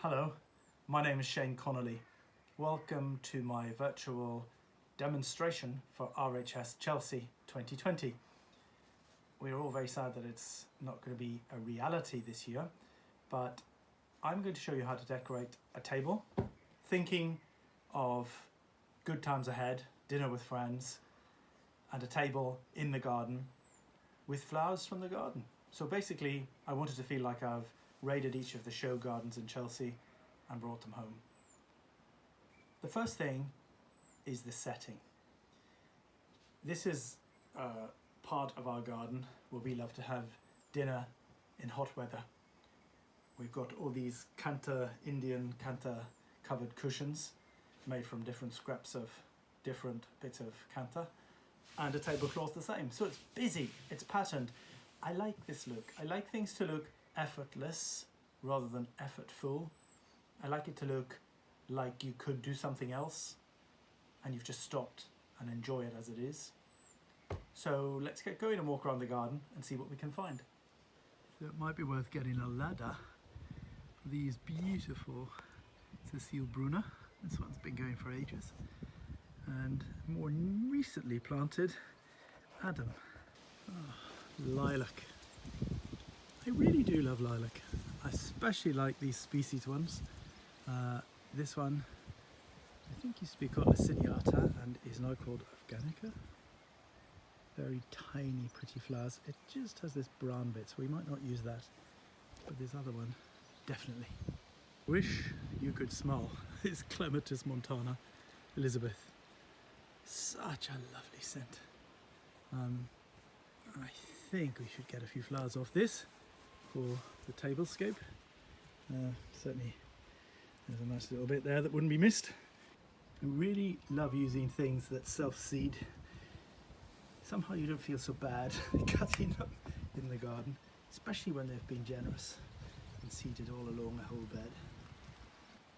Hello, my name is Shane Connolly. Welcome to my virtual demonstration for RHS Chelsea 2020. We're all very sad that it's not going to be a reality this year, but I'm going to show you how to decorate a table, thinking of good times ahead, dinner with friends, and a table in the garden with flowers from the garden. So basically, I wanted to feel like I've raided each of the show gardens in Chelsea and brought them home. The first thing is the setting. This is part of our garden where we love to have dinner in hot weather. We've got all these Indian kanta covered cushions made from different scraps of different bits of kanta, and a tablecloth the same. So it's busy, it's patterned. I like this look. I like things to look effortless rather than effortful. I like it to look like you could do something else and you've just stopped and enjoy it as it is. So let's get going and walk around the garden and see what we can find. So it might be worth getting a ladder for these beautiful Cecile Brunner. This one's been going for ages. And more recently planted Adam. Oh, lilac. I really do love lilac. I especially like these species ones. This one, I think used to be called Laciniata and is now called Afghanica. Very tiny, pretty flowers. It just has this brown bit, so we might not use that. But this other one, definitely. Wish you could smell this Clematis montana Elizabeth. Such a lovely scent. I think we should get a few flowers off this for the tablescape. Certainly there's a nice little bit there that wouldn't be missed. I really love using things that self-seed. Somehow you don't feel so bad cutting them in the garden, especially when they've been generous and seeded all along the whole bed.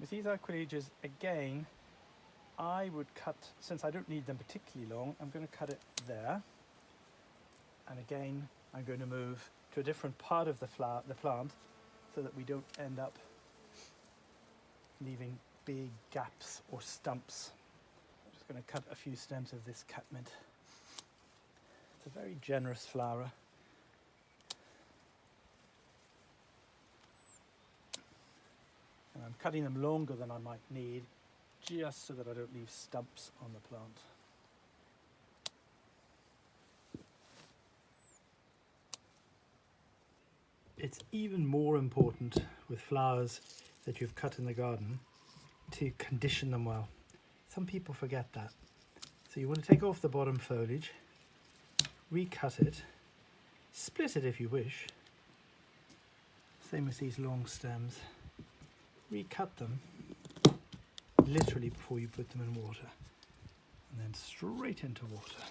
With these aquilliges, again, I would cut, since I don't need them particularly long, I'm going to cut it there. And again, I'm going to move to a different part of the plant so that we don't end up leaving big gaps or stumps. I'm just going to cut a few stems of this catmint. It's a very generous flower. And I'm cutting them longer than I might need, just so that I don't leave stumps on the plant. It's even more important with flowers that you've cut in the garden to condition them well. Some people forget that. So you want to take off the bottom foliage, recut it, split it if you wish. Same with these long stems. Recut them literally before you put them in water, and then straight into water.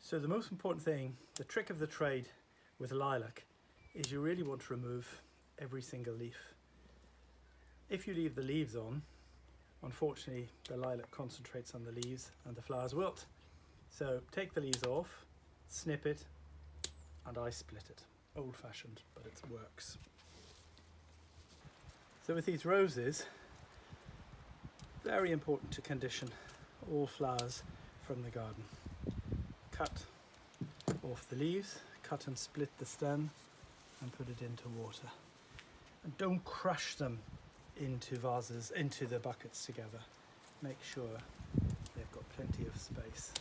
So the most important thing, the trick of the trade with lilac, is you really want to remove every single leaf. If you leave the leaves on, unfortunately the lilac concentrates on the leaves and the flowers wilt. So take the leaves off, snip it, and I split it. Old-fashioned, but it works. So with these roses, very important to condition all flowers from the garden. Cut off the leaves, cut and split the stem and put it into water. And don't crush them into vases, into the buckets together. Make sure they've got plenty of space.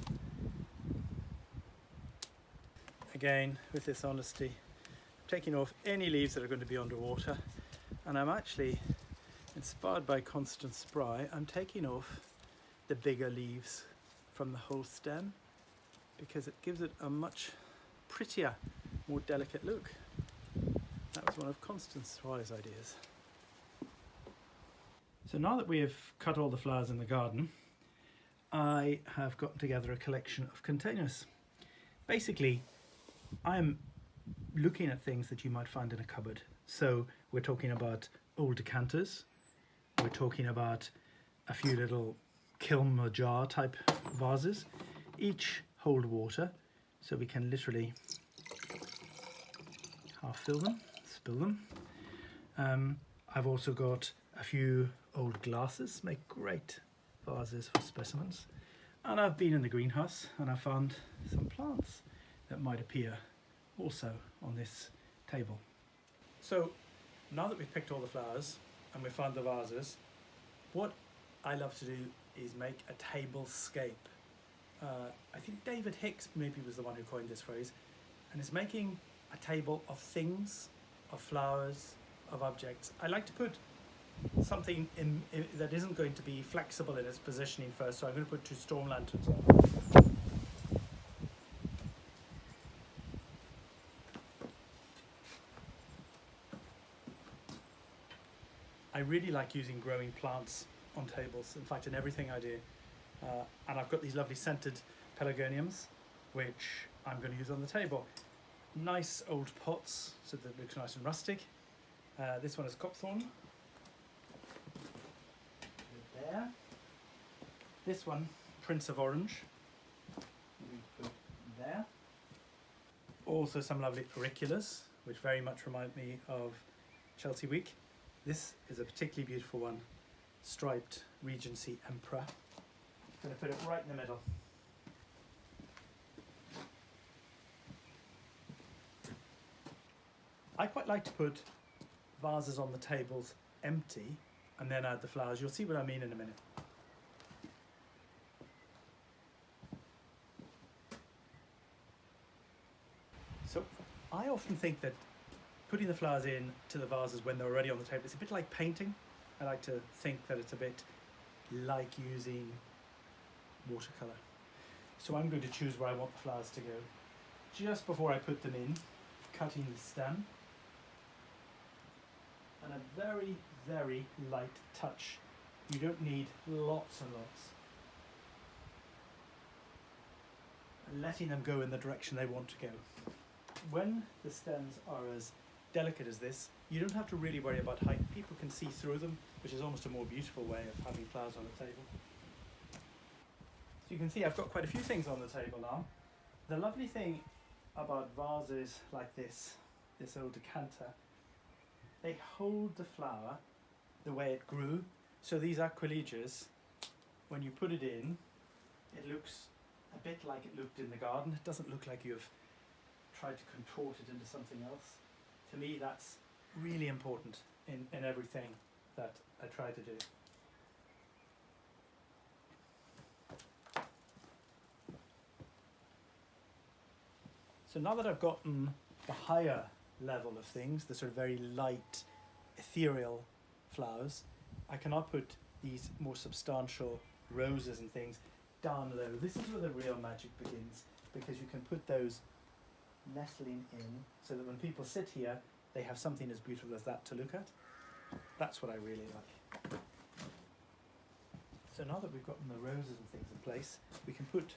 Again, with this honesty, I'm taking off any leaves that are going to be underwater, and I'm actually, inspired by Constance Spry, I'm taking off the bigger leaves from the whole stem, because it gives it a much prettier, more delicate look. That was one of Constance Spry's ideas. So now that we have cut all the flowers in the garden, I have gotten together a collection of containers. Basically, I'm looking at things that you might find in a cupboard. So we're talking about old decanters, we're talking about a few little kiln or jar type vases, each hold water, so we can literally half fill them, spill them. I've also got a few old glasses, make great vases for specimens. And I've been in the greenhouse and I found some plants that might appear also on this table. So now that we've picked all the flowers and we've found the vases, what I love to do is make a tablescape. I think David Hicks maybe was the one who coined this phrase, and it's making a table of things, of flowers, of objects. I like to put something in that isn't going to be flexible in its positioning first, so I'm going to put 2 storm lanterns on. I really like using growing plants on tables, in fact in everything I do. And I've got these lovely scented pelargoniums, which I'm going to use on the table. Nice old pots, so that it looks nice and rustic. This one is copthorn. There. This one, Prince of Orange. We put there. Also some lovely auriculas, which very much remind me of Chelsea Week. This is a particularly beautiful one, striped Regency Emperor. I'm going to put it right in the middle. I quite like to put vases on the tables empty and then add the flowers. You'll see what I mean in a minute. So I often think that putting the flowers in to the vases when they're already on the table, it's a bit like painting. I like to think that it's a bit like using watercolour. So I'm going to choose where I want the flowers to go. Just before I put them in, cutting the stem. And a very, very light touch. You don't need lots and lots. And letting them go in the direction they want to go. When the stems are as delicate as this, you don't have to really worry about height. People can see through them, which is almost a more beautiful way of having flowers on the table. So you can see I've got quite a few things on the table now. The lovely thing about vases like this old decanter, they hold the flower the way it grew. So these aquilegias, when you put it in, it looks a bit like it looked in the garden. It doesn't look like you've tried to contort it into something else. To me, that's really important in everything that I try to do. So now that I've gotten the higher level of things, the sort of very light, ethereal flowers, I can now put these more substantial roses and things down low. This is where the real magic begins, because you can put those nestling in so that when people sit here, they have something as beautiful as that to look at. That's what I really like. So now that we've gotten the roses and things in place, we can put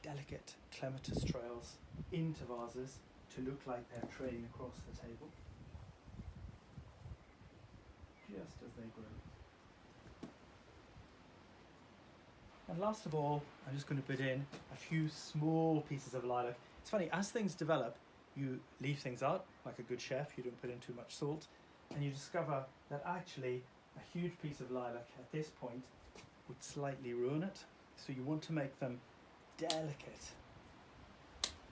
delicate clematis trails into vases to look like they're trailing across the table, just as they grow. And last of all, I'm just going to put in a few small pieces of lilac. It's funny, as things develop, you leave things out, like a good chef, you don't put in too much salt, and you discover that actually a huge piece of lilac at this point would slightly ruin it. So you want to make them delicate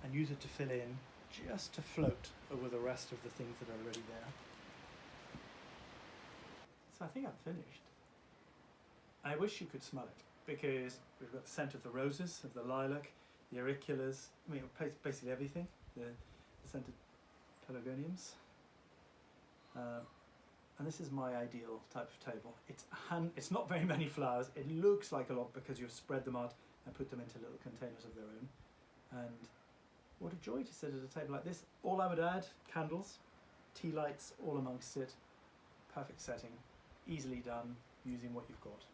and use it to fill in, just to float over the rest of the things that are already there. So I think I'm finished. I wish you could smell it, because we've got the scent of the roses, of the lilac, the auriculas, I mean basically everything, the scented pelargoniums. And this is my ideal type of table. It's not very many flowers, it looks like a lot because you've spread them out and put them into little containers of their own. And what a joy to sit at a table like this. All I would add, candles, tea lights all amongst it, perfect setting, easily done using what you've got.